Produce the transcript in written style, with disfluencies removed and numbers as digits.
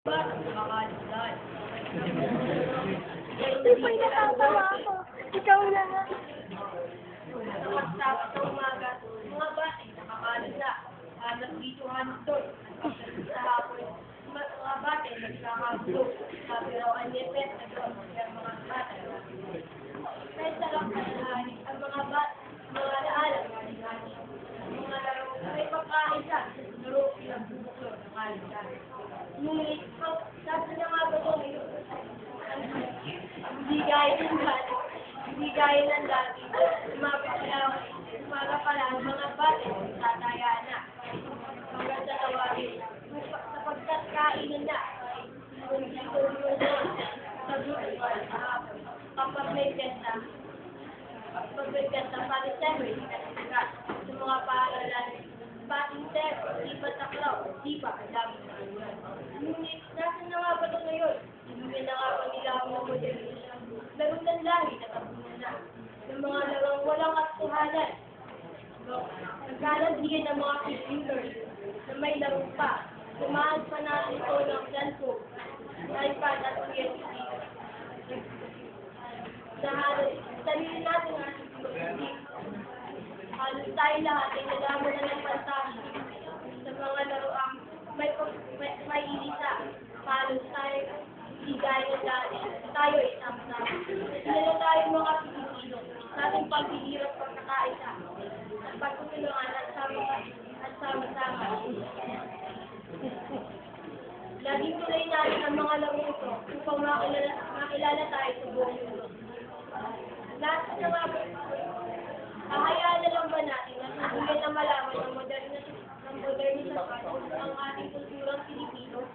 Nakakalat. Hindi pa nakatawa ako. Ikaw na nga. Nakapagtapos sa umaga, mga bata, nakakalat na. Hanap dito, hanap doon. Sa hapon, mga bata, nagkakagulo. Sabi raw, anipet, nagkakagulo ang mga bata. Kaya sarap kalalahanin ang mga bata, mga naalam, mga laro, may pagkain sa laro, pinagbubuklo, nakalita. Ngunit, sabi na nga ba ito, hindi gaya ng dati, hindi gaya ng dati, umaga pala ang mga bata, tataya na, hanggang sa tawagin, sapagkat kainan na, kung dito yun, sa dulo, kapag may pesta, pati December, sa mga paaralan, pating December, di ba taklaw, di ba, ang dami na yun. Ngunit, nasa na nga ba ito ngayon? Inumin na nga ba nila ang modernisyon? Laro ng lahi, natabunan na. Ng mga larong walang katuhanan. Nagkalandigan ng mga computers na may laro pa. Tumahan pa natin ito ng cellphone, iPad at PSP. Sa halos, sarili natin ang ating halos tayo lahat ay nalaman na ng pantasya sa mga laroang may ilisa. Halos tayo, hindi gaya ng dati. Tayo ay sama-sama. Sinala tayo mga Pilipino sa ating paghihirap pagkakaisa at pagtutulungan at sama-sama. Laging tuloy natin ang mga laro ito upang makilala tayo sa buong mundo. Lahat na mga hahayaan na lang ba natin na tuluyan na malaman ng modernisasyon ang ating kulturang Pilipino?